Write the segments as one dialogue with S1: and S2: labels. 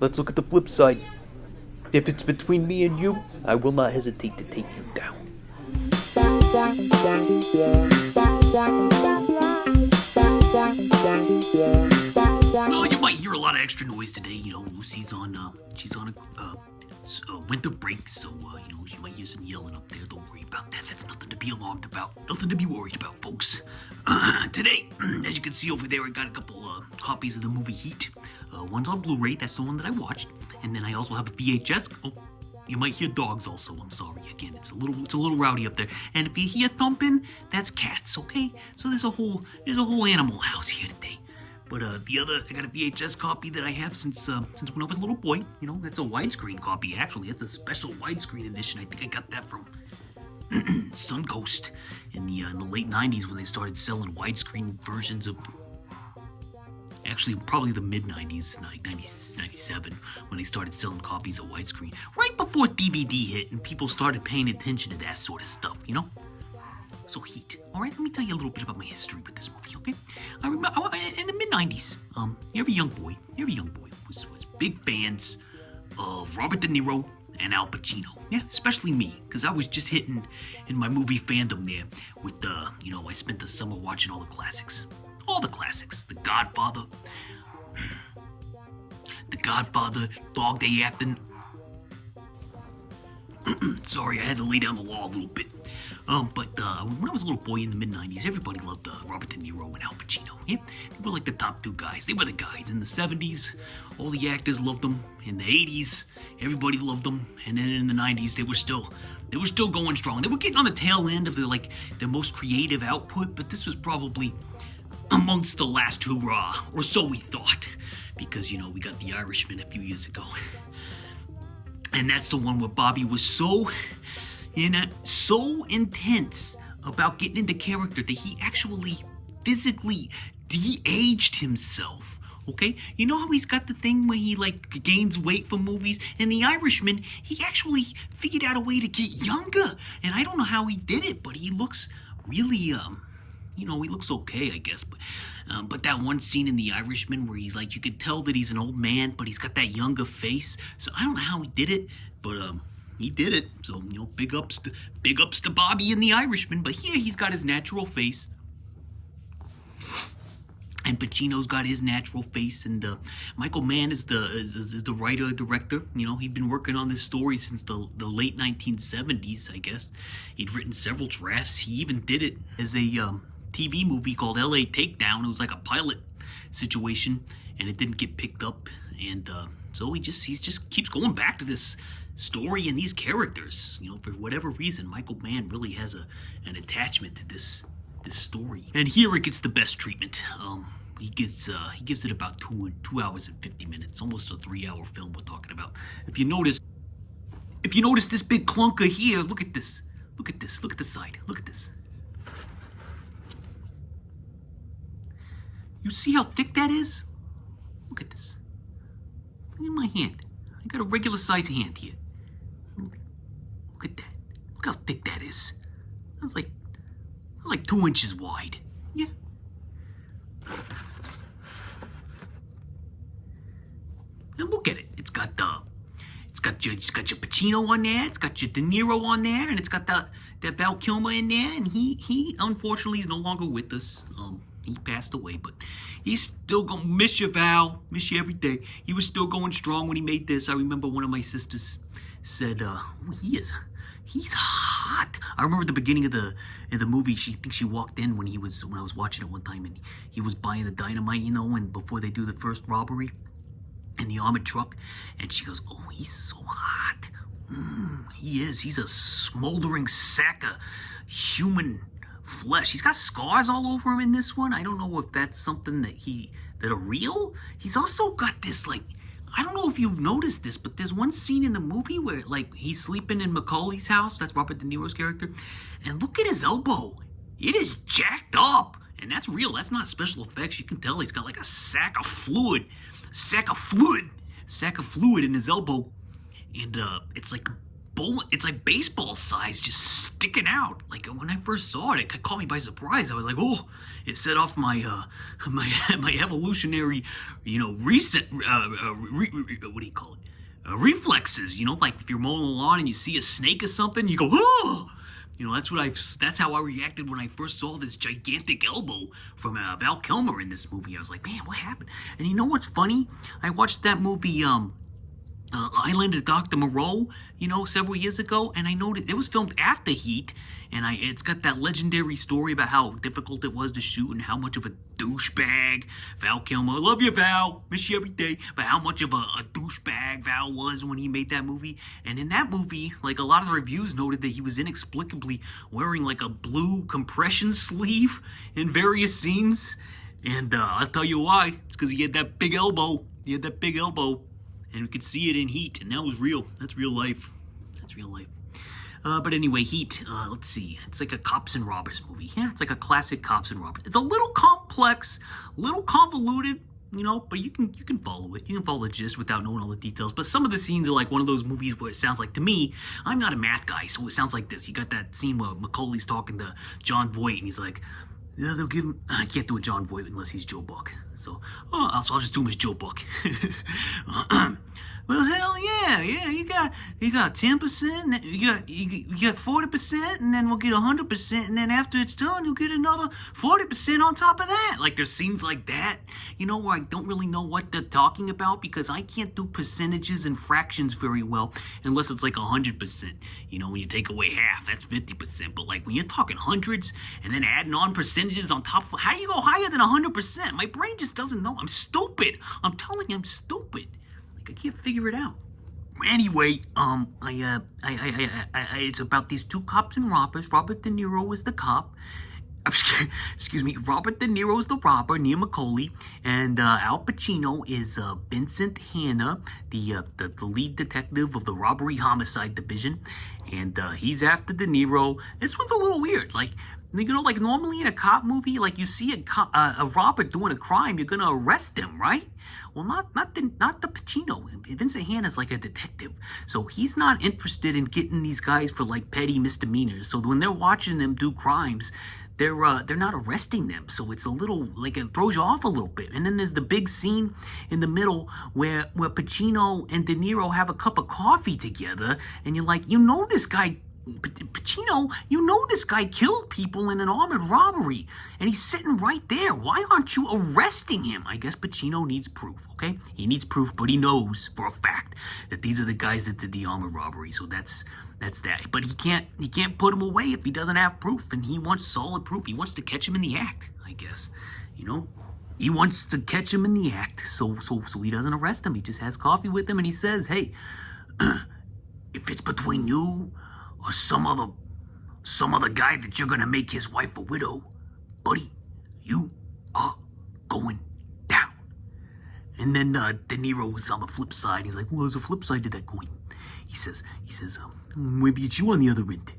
S1: let's look at the flip side. If it's between me and you, I will not hesitate to take you down.
S2: Well, you might hear a lot of extra noise today. You know, Lucy's she's on a winter break, so, you know, you might hear some yelling up there. Don't worry about that. That's nothing to be alarmed about. Nothing to be worried about, folks. Today, as you can see over there, I got a couple copies of the movie Heat. One's on Blu-ray. That's the one that I watched. And then I also have a VHS. Oh, you might hear dogs also. I'm sorry. Again, it's a little rowdy up there. And if you hear thumping, that's cats, okay? So there's a whole animal house here today. But I got a VHS copy that I have since when I was a little boy. You know, that's a widescreen copy, actually. That's a special widescreen edition. I think I got that from Suncoast in the late 90s when they started selling widescreen versions of... Actually, probably the mid-90s, 97, when they started selling copies of widescreen. Right before DVD hit and people started paying attention to that sort of stuff, you know? So Heat. All right, let me tell you a little bit about my history with this movie, okay? I remember in the mid-90s, every young boy was big fans of Robert De Niro and Al Pacino. Yeah, especially me, because I was just hitting in my movie fandom there with, you know, I spent the summer watching all the classics. All the classics. The Godfather, Dog Day Afternoon. Sorry, I had to lay down the law a little bit. But when I was a little boy in the mid-90s, everybody loved Robert De Niro and Al Pacino. Yeah, they were like the top two guys. They were the guys. In the 70s, all the actors loved them. In the 80s, everybody loved them. And then in the 90s, they were still going strong. They were getting on the tail end of their most creative output, but this was probably amongst the last hurrah, or so we thought, because, you know, we got The Irishman a few years ago. And that's the one where Bobby was so intense about getting into character that he actually physically de-aged himself. Okay? You know how he's got the thing where he, like, gains weight for movies? In The Irishman, he actually figured out a way to get younger. And I don't know how he did it, but he looks really, you know, he looks okay, I guess. But that one scene in The Irishman where he's like, you could tell that he's an old man, but he's got that younger face. So I don't know how he did it, but he did it. So, you know, big ups to Bobby in The Irishman. But here he's got his natural face. And Pacino's got his natural face, and Michael Mann is the writer director. You know, he'd been working on this story since the late 1970s, I guess. He'd written several drafts. He even did it as a TV movie called L.A. Takedown. It was like a pilot situation, and it didn't get picked up. And so he just keeps going back to this story and these characters. You know, for whatever reason, Michael Mann really has an attachment to this story. And here it gets the best treatment. He gives it about 2 hours and 50 minutes, almost a 3-hour film we're talking about. If you notice this big clunker here, look at this. Look at this. Look at the side. Look at this. You see how thick that is? Look at this. Look at my hand. I got a regular size hand here. Look at that. Look how thick that is. That's like 2 inches wide. Yeah. And look at it. It's got your Pacino on there. It's got your De Niro on there, and it's got that Val Kilmer in there. And he unfortunately is no longer with us. He passed away, but he's still gonna miss you, Val. Miss you every day. He was still going strong when he made this. I remember one of my sisters said, he's hot. I remember the beginning of the movie. She thinks she walked in when I was watching it one time, and he was buying the dynamite, you know, and before they do the first robbery in the armored truck, and she goes, "Oh, he's so hot." He is. He's a smoldering sack of human flesh. He's got scars all over him in this one. I don't know if that's something that are real. He's also got this, like, I don't know if you've noticed this, but there's one scene in the movie where, like, he's sleeping in Macaulay's house. That's Robert De Niro's character. And look at his elbow. It is jacked up. And that's real. That's not special effects. You can tell he's got, like, a sack of fluid in his elbow. And it's like it's like baseball size just sticking out. Like when I first saw it, it caught me by surprise. I was like, oh, it set off my my evolutionary, reset. What do you call it? Reflexes. Like if you're mowing the lawn and you see a snake or something, you go, oh. That's how I reacted when I first saw this gigantic elbow from Val Kilmer in this movie. I was like, man, what happened? And you know what's funny? I watched that movie, Island of Dr. Moreau, several years ago, and I noticed it was filmed after Heat, and it's got that legendary story about how difficult it was to shoot and how much of a douchebag Val Kilmer, I love you, Val, miss you every day, but how much of a douchebag Val was when he made that movie. And in that movie, like a lot of the reviews noted that he was inexplicably wearing like a blue compression sleeve in various scenes, and I'll tell you why. It's because he had that big elbow. And we could see it in Heat, and that was real. That's real life. But anyway, Heat, let's see. It's like a cops and robbers movie. Yeah, it's like a classic cops and robbers. It's a little complex, little convoluted, but you can follow it. You can follow the gist without knowing all the details. But some of the scenes are like one of those movies where it sounds like, to me, I'm not a math guy, so it sounds like this. You got that scene where Macaulay's talking to John Voight, and he's like, yeah, they'll give him. I can't do a John Voight unless he's Joe Buck. So I'll just do him as Joe Buck. Well, hell yeah. You got 10%. You got 40%, and then we'll get 100%, and then after it's done, you'll get another 40% on top of that. Like there's scenes like that, where I don't really know what they're talking about because I can't do percentages and fractions very well unless it's like 100%. When you take away half, that's 50%. But like when you're talking hundreds and then adding on percentages on top of, how do you go higher than 100%? My brain just doesn't know. I'm stupid. I'm telling you, I'm stupid. I can't figure it out. Anyway, it's about these two cops and robbers. Robert De Niro is the cop. Excuse me. Robert De Niro is the robber, Neil Macaulay, and Al Pacino is Vincent Hanna, the lead detective of the robbery homicide division, and he's after De Niro. This one's a little weird. Like normally in a cop movie, like you see a robber doing a crime, you're gonna arrest him, right? Well, not the Pacino. Vincent Hanna's like a detective, so he's not interested in getting these guys for like petty misdemeanors. So when they're watching them do crimes, they're not arresting them. So it's a little like it throws you off a little bit. And then there's the big scene in the middle where Pacino and De Niro have a cup of coffee together, and you're like, this guy. Pacino, this guy killed people in an armed robbery, and he's sitting right there. Why aren't you arresting him? I guess Pacino needs proof, okay? He needs proof, but he knows for a fact that these are the guys that did the armed robbery, so that's that. But he can't put him away if he doesn't have proof, and he wants solid proof. He wants to catch him in the act, I guess, He wants to catch him in the act, so he doesn't arrest him. He just has coffee with him, and he says, hey, if it's between you or some other guy that you're gonna make his wife a widow, buddy, you are going down. And then De Niro was on the flip side. He's like, well, there's a flip side to that coin. He says, maybe it's you on the other end.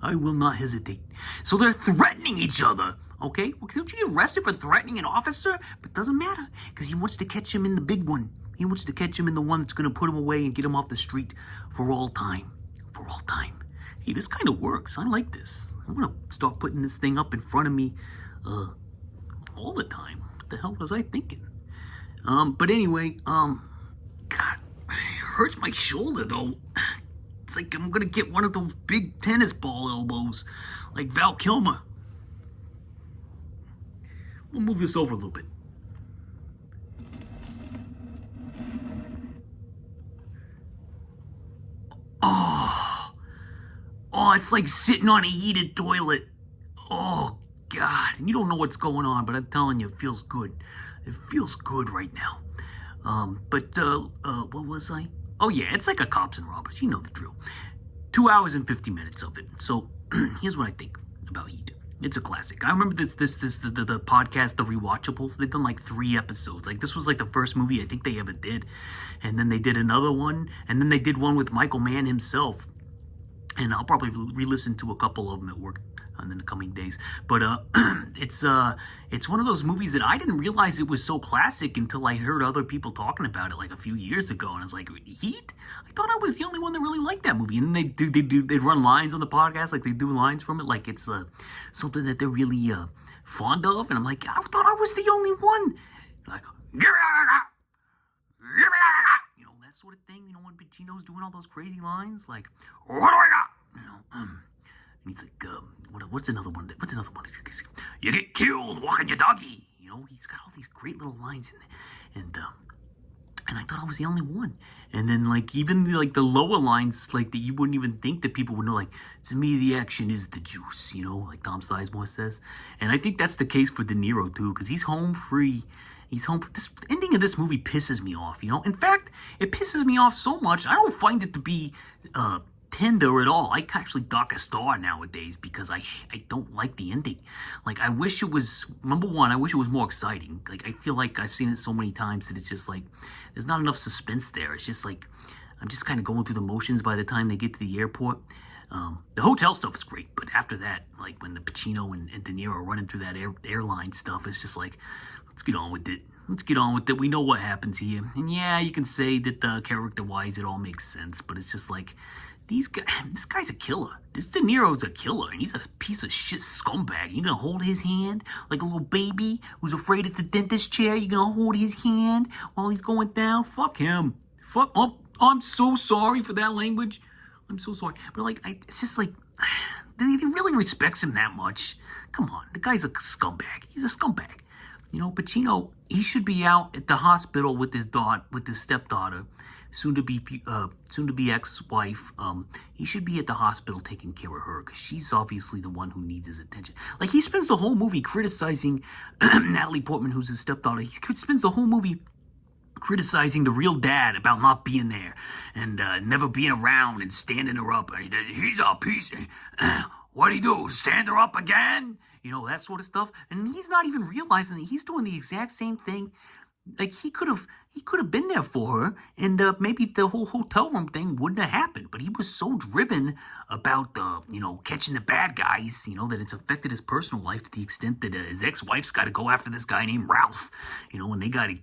S2: I will not hesitate. So they're threatening each other, okay? Well, don't you get arrested for threatening an officer? But it doesn't matter, because he wants to catch him in the big one. He wants to catch him in the one that's gonna put him away and get him off the street for all time. For all time. Hey, this kind of works. I like this. I'm gonna start putting this thing up in front of me all the time. What the hell was I thinking? But anyway, God, it hurts my shoulder though. It's like I'm gonna get one of those big tennis ball elbows, like Val Kilmer. We'll move this over a little bit. Oh, it's like sitting on a heated toilet. Oh, God. And you don't know what's going on, but I'm telling you, it feels good. It feels good right now. What was I? Oh, yeah, it's like a cops and robbers. You know the drill. 2 hours and 50 minutes of it. So, here's what I think about Heat. It's a classic. I remember the podcast, The Rewatchables. They've done like 3 episodes. Like, this was like the first movie I think they ever did. And then they did another one. And then they did one with Michael Mann himself. And I'll probably re-listen to a couple of them at work in the coming days. But it's one of those movies that I didn't realize it was so classic until I heard other people talking about it like a few years ago, and I was like, Heat? I thought I was the only one that really liked that movie. And they run lines on the podcast, like they do lines from it, like it's something that they're really fond of, and I'm like, I thought I was the only one. Like, you know, that sort of thing. You know, when Pacino's doing all those crazy lines, like, what do I got? You know, and he's like, what's another one? What's another one? You get killed walking your doggy. You know, he's got all these great little lines in there, and I thought I was the only one. And then, like, even like the lower lines, like that you wouldn't even think that people would know. Like, to me, the action is the juice. You know, like Tom Sizemore says. And I think that's the case for De Niro too, because he's home free. He's home. This ending of this movie pisses me off. You know, in fact, it pisses me off so much I don't find it to be tender at all. I actually dock a star nowadays because I don't like the ending. Like, I wish it was, number one, I wish it was more exciting. Like, I feel like I've seen it so many times that it's just like, there's not enough suspense there. It's just like, I'm just kind of going through the motions by the time they get to the airport. The hotel stuff is great, but after that, like when the Pacino and De Niro are running through that airline stuff, it's just like, let's get on with it. Let's get on with it. We know what happens here. And yeah, you can say that character-wise it all makes sense, but it's just like, this guy's a killer. This De Niro's a killer, and he's a piece of shit scumbag. You gonna hold his hand like a little baby who's afraid of the dentist chair? You gonna hold his hand while he's going down? Fuck him. Oh, I'm so sorry for that language. I'm so sorry. But like, it's just like, he really respects him that much? Come on, the guy's a scumbag. He's a scumbag. You know, Pacino, he should be out at the hospital with his stepdaughter, soon to be ex-wife. He should be at the hospital taking care of her because she's obviously the one who needs his attention. Like, he spends the whole movie criticizing Natalie Portman, who's his stepdaughter. He spends the whole movie criticizing the real dad about not being there and never being around and standing her up. And he's a piece. What'd he do? Stand her up again? You know, that sort of stuff. And he's not even realizing that he's doing the exact same thing. Like, he could have been there for her, and maybe the whole hotel room thing wouldn't have happened. But he was so driven about catching the bad guys, you know, that it's affected his personal life to the extent that his ex-wife's got to go after this guy named Ralph, you know, and they got to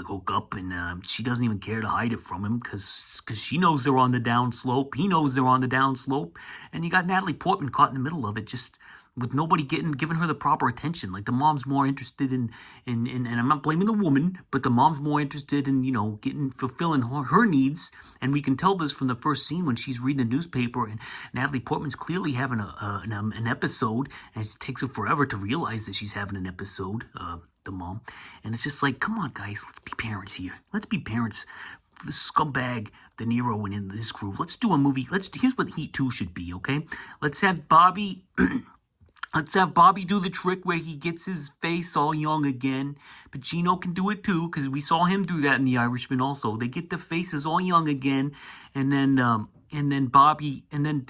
S2: hook up, and she doesn't even care to hide it from him because she knows they're on the down slope. He knows they're on the down slope, and you got Natalie Portman caught in the middle of it, just with nobody giving her the proper attention. Like, the mom's more interested in and I'm not blaming the woman, but the mom's more interested in, you know, fulfilling her needs. And we can tell this from the first scene when she's reading the newspaper, and Natalie Portman's clearly having an episode, and it takes her forever to realize that she's having an episode, the mom. And it's just like, come on, guys, let's be parents here. Let's be parents. The scumbag De Niro and in this crew. Let's do a movie. Here's what Heat 2 should be, okay? Let's have Bobby do the trick where he gets his face all young again. Pacino can do it too, because we saw him do that in The Irishman also. They get the faces all young again, and then Bobby, and then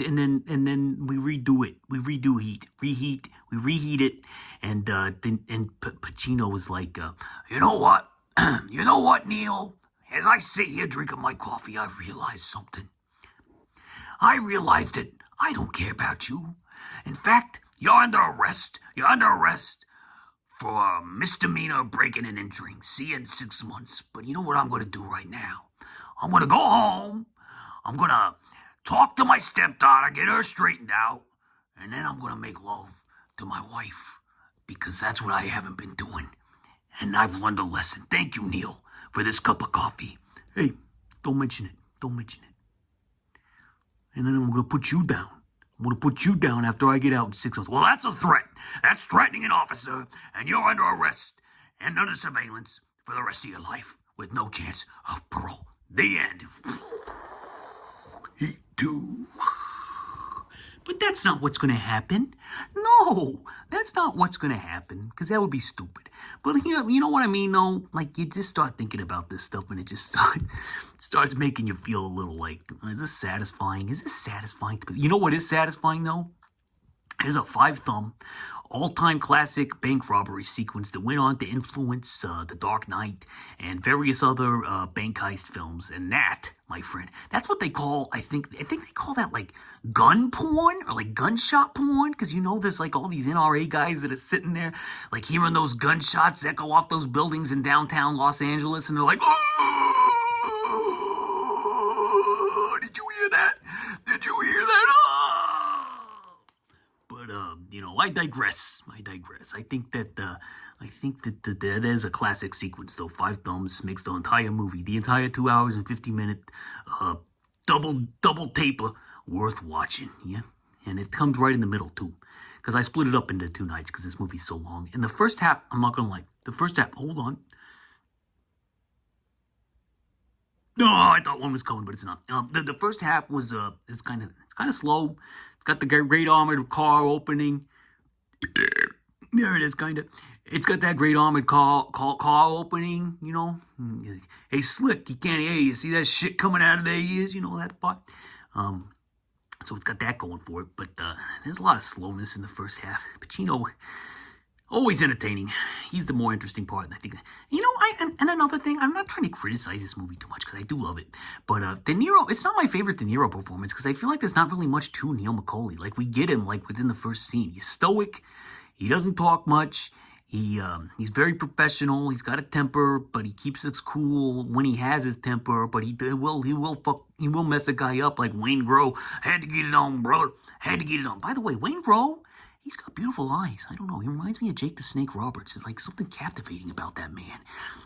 S2: we redo it. We redo Heat. We reheat it, and Pacino was like, you know what? You know what, Neil? As I sit here drinking my coffee, I realized something. I realized that I don't care about you. In fact, you're under arrest. You're under arrest for misdemeanor breaking and entering. See you in 6 months. But you know what I'm going to do right now? I'm going to go home. I'm going to talk to my stepdaughter, get her straightened out, and then I'm going to make love to my wife, because that's what I haven't been doing. And I've learned a lesson. Thank you, Neil, for this cup of coffee. Hey, don't mention it. Don't mention it. And then I'm going to put you down. I'm going to put you down after I get out in 6 months. Well, that's a threat. That's threatening an officer, and you're under arrest and under surveillance for the rest of your life with no chance of parole. The end. Heat 2. But that's not what's going to happen. No, that's not what's going to happen, because that would be stupid. But you know what I mean, though? Like, you just start thinking about this stuff, and it just starts making you feel a little like, is this satisfying? Is this satisfying? You know what is satisfying, though? Here's a 5-thumb, all-time classic bank robbery sequence that went on to influence The Dark Knight and various other bank heist films. And that, my friend, that's what they call, I think they call that like gun porn or like gunshot porn. Because you know there's like all these NRA guys that are sitting there like hearing those gunshots echo off those buildings in downtown Los Angeles. And they're like, oh, did you hear that? Did you hear that? Oh! But I digress. I think that that is a classic sequence. Though 5 thumbs makes the entire movie, the entire 2 hours and 50-minute double taper worth watching. Yeah, and it comes right in the middle too, because I split it up into 2 nights because this movie's so long. In the first half, I'm not gonna lie. The first half, hold on. No, I thought one was coming, but it's not. The first half was it's kind of slow. It's got the great armored car opening. There it is, kind of. It's got that great armored car opening, you know. Hey, Slick, you can't hear you. See that shit coming out of their ears? You know that part? So it's got that going for it. But there's a lot of slowness in the first half. Pacino, always entertaining. He's the more interesting part. And I think, and another thing, I'm not trying to criticize this movie too much because I do love it. But De Niro, it's not my favorite De Niro performance because I feel like there's not really much to Neil McCauley. Like, we get him, like, within the first scene. He's stoic. He doesn't talk much. He's very professional. He's got a temper, but he keeps it cool when he has his temper. But he will mess a guy up like Wayne Grow. Had to get it on, brother. Had to get it on. By the way, Wayne Grow, he's got beautiful eyes. I don't know. He reminds me of Jake the Snake Roberts. There's like something captivating about that man.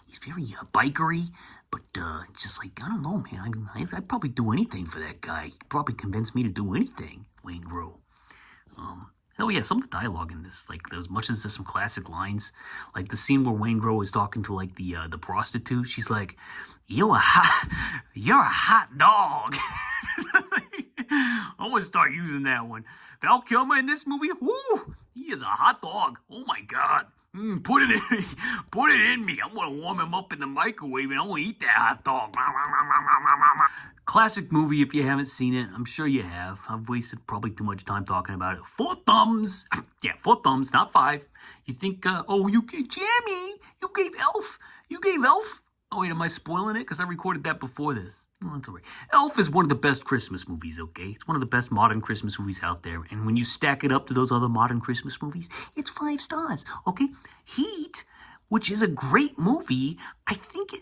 S2: He's very bikery, but it's just like, I don't know, man. I mean, I'd probably do anything for that guy. He'd probably convince me to do anything, Wayne Grow. Hell yeah, some of the dialogue in this, like, as much as there's some classic lines, like the scene where Wayne Grow is talking to, like, the prostitute. She's like, you're a hot dog. I'm gonna start using that one. Val Kilmer in this movie, whoo, he is a hot dog. Oh my God. Put it in me. I'm gonna warm him up in the microwave and I'm gonna eat that hot dog. Classic movie if you haven't seen it. I'm sure you have. I've wasted probably too much time talking about it. 4 thumbs. Yeah, 4 thumbs, not 5. You think, you gave Jamie. You gave Elf. Oh, wait, am I spoiling it? Because I recorded that before this. Oh, that's all right. Elf is one of the best Christmas movies, okay? It's one of the best modern Christmas movies out there. And when you stack it up to those other modern Christmas movies, it's 5 stars, okay? Heat, which is a great movie, I think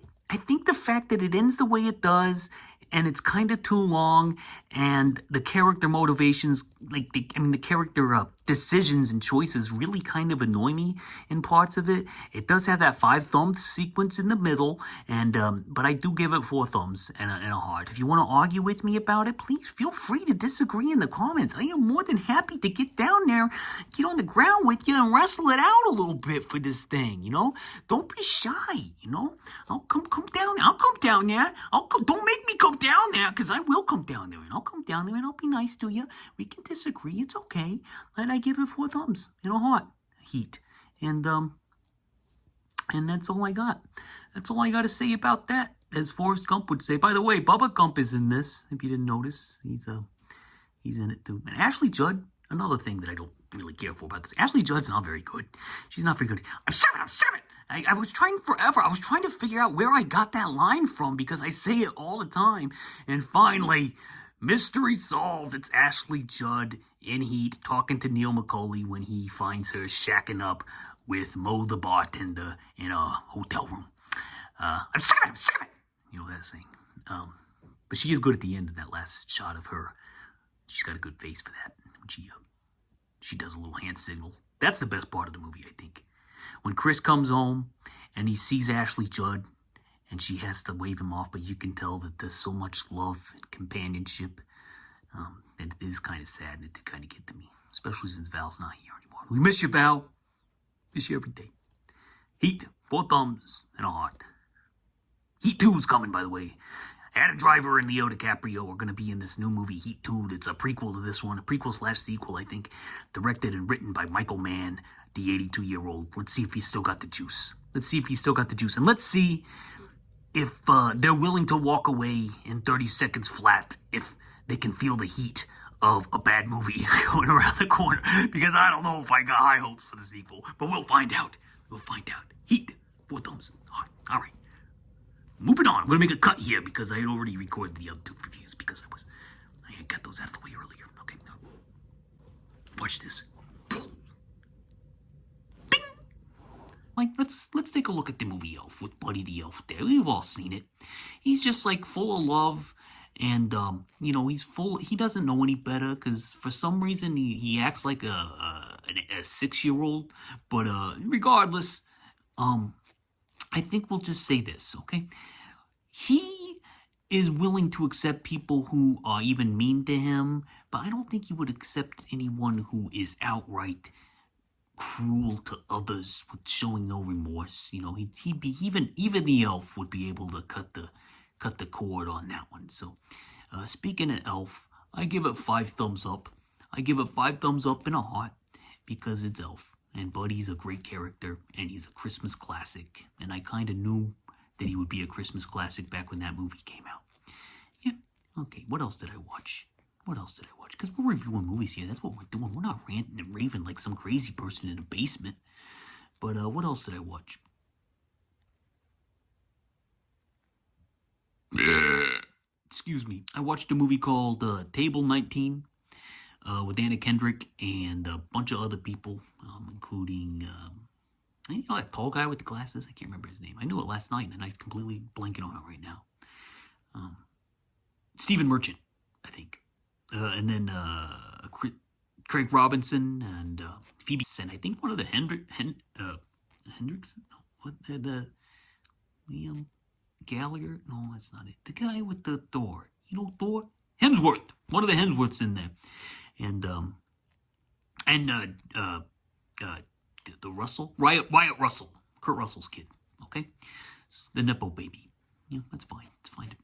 S2: the fact that it ends the way it does and it's kind of too long, and the character motivations, like, the character decisions and choices really kind of annoy me in parts of it. It does have that 5 thumbs sequence in the middle, and but I do give it 4 thumbs and a heart. If you want to argue with me about it, please feel free to disagree in the comments. I am more than happy to get down there, get on the ground with you, and wrestle it out a little bit for this thing, you know? Don't be shy, you know? I'll come down there. I'll come down there. Don't make me come down there, because I will come down there, and I'll come down there, and I'll be nice to you. We can disagree. It's okay. And I give it 4 thumbs and a heart. Heat. And that's all I got. That's all I got to say about that, as Forrest Gump would say. By the way, Bubba Gump is in this, if you didn't notice. He's in it too. And Ashley Judd, another thing that I don't really care for about this. Ashley Judd's not very good. She's not very good. I'm 7. I was trying forever. I was trying to figure out where I got that line from because I say it all the time. And finally, mystery solved. It's Ashley Judd in Heat talking to Neil McCauley when he finds her shacking up with Mo the bartender in a hotel room. I'm 7. You know that saying. But she is good at the end of that last shot of her. She's got a good face for that. She does a little hand signal. That's the best part of the movie, I think. When Chris comes home and he sees Ashley Judd and she has to wave him off, but you can tell that there's so much love and companionship. And it is kind of sad, and it did kind of get to me, especially since Val's not here anymore. We miss you, Val. Miss you every day. Heat, 4 thumbs and a heart. Heat 2 is coming, by the way. Adam Driver and Leo DiCaprio are going to be in this new movie, Heat 2. It's a prequel to this one, a prequel/sequel, I think, directed and written by Michael Mann, the 82-year-old. Let's see if he's still got the juice. And let's see if they're willing to walk away in 30 seconds flat, if they can feel the heat of a bad movie going around the corner, because I don't know if I got high hopes for the sequel, but we'll find out. We'll find out. Heat, 4 thumbs. All right. Moving on. I'm gonna make a cut here because I had already recorded the other 2 reviews because I had got those out of the way earlier. Okay. Now, watch this. Bing! Like, let's take a look at the movie Elf with Buddy the Elf there. We've all seen it. He's just like full of love, and he doesn't know any better because for some reason he acts like a 6-year-old. But regardless, I think we'll just say this, okay? He is willing to accept people who are even mean to him, but I don't think he would accept anyone who is outright cruel to others with showing no remorse. He'd be even the elf would be able to cut the cord on that one. So, speaking of Elf, I give it 5 thumbs up. I give it 5 thumbs up and a heart because it's Elf. And Buddy's a great character, and he's a Christmas classic. And I kind of knew that he would be a Christmas classic back when that movie came out. Yeah, okay, what else did I watch? Because we're reviewing movies here. That's what we're doing. We're not ranting and raving like some crazy person in a basement. But what else did I watch? Excuse me. I watched a movie called Table 19. With Anna Kendrick and a bunch of other people, including, that tall guy with the glasses. I can't remember his name. I knew it last night, and I'm completely blanking on it right now. Stephen Merchant, I think. And then Craig Robinson and Phoebe, and I think one of the Hendrickson. No, what the Liam Gallagher? No, that's not it. The guy with the Thor. Thor? Hemsworth. One of the Hemsworths in there. And the Russell, Wyatt Russell, Kurt Russell's kid, okay, the nepo baby, that's fine,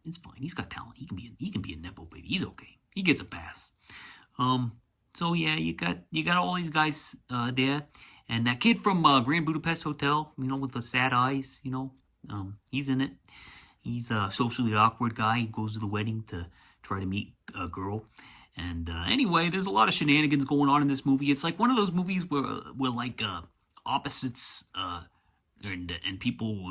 S2: it's fine, he's got talent, he can be a nepo baby, he's okay, he gets a pass. So yeah, you got all these guys there, and that kid from Grand Budapest Hotel, with the sad eyes, he's in it. He's a socially awkward guy. He goes to the wedding to try to meet a girl. And anyway, there's a lot of shenanigans going on in this movie. It's like one of those movies where like opposites and people,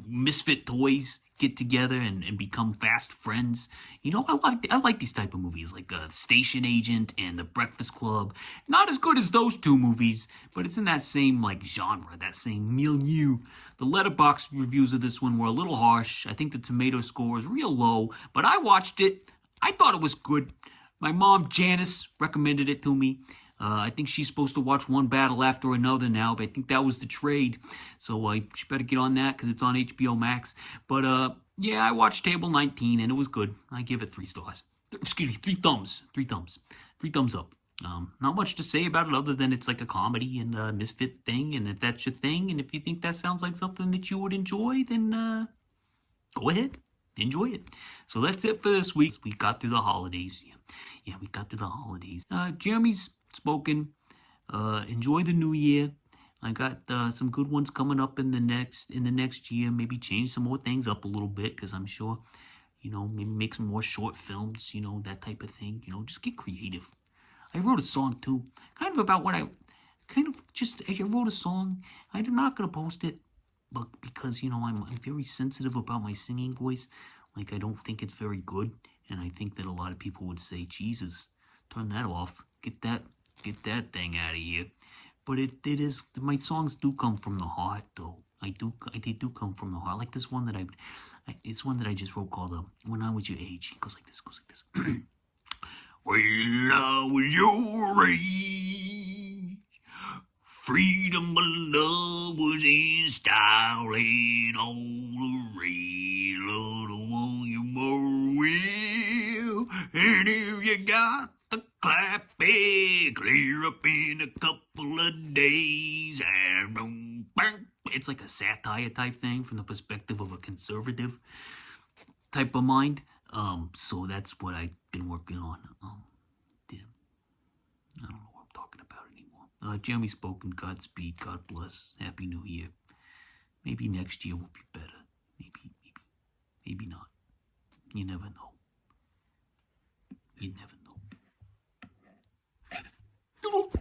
S2: misfit toys get together and become fast friends. I like these type of movies, like Station Agent and The Breakfast Club. Not as good as those 2 movies, but it's in that same like genre, that same milieu. The Letterboxd reviews of this one were a little harsh. I think the tomato score is real low, but I watched it. I thought it was good. My mom, Janice, recommended it to me. I think she's supposed to watch one battle after another now, but I think that was the trade. So she better get on that because it's on HBO Max. But yeah, I watched Table 19 and it was good. I give it 3 stars. Excuse me, 3 thumbs. 3 thumbs. 3 thumbs up. Not much to say about it other than it's like a comedy and a misfit thing. And if that's your thing, and if you think that sounds like something that you would enjoy, then go ahead. Enjoy it. So that's it for this week. We got through the holidays. Yeah, we got through the holidays. Jeremy's spoken. Enjoy the new year. I got some good ones coming up in the next year. Maybe change some more things up a little bit because I'm sure, maybe make some more short films. That type of thing. Just get creative. I wrote a song too, kind of about what I wrote a song. I'm not gonna post it. But because, I'm very sensitive about my singing voice, like I don't think it's very good, and I think that a lot of people would say, Jesus, turn that off, get that thing out of here. But it is, my songs do come from the heart, though. They do come from the heart. Like this one that it's one that I just wrote called When I Was Your Age. It goes like this, When I was your age, freedom and love was in style and all the rage. Love the one you were with. And if you got the clap it clear up in a couple of days. And it's like a satire type thing from the perspective of a conservative type of mind. So that's what I've been working on. I don't know what I'm talking about anymore. Jeremy spoken. Godspeed. God bless. Happy New Year. Maybe next year will be better. Maybe not. You never know. You never know. unbelievable.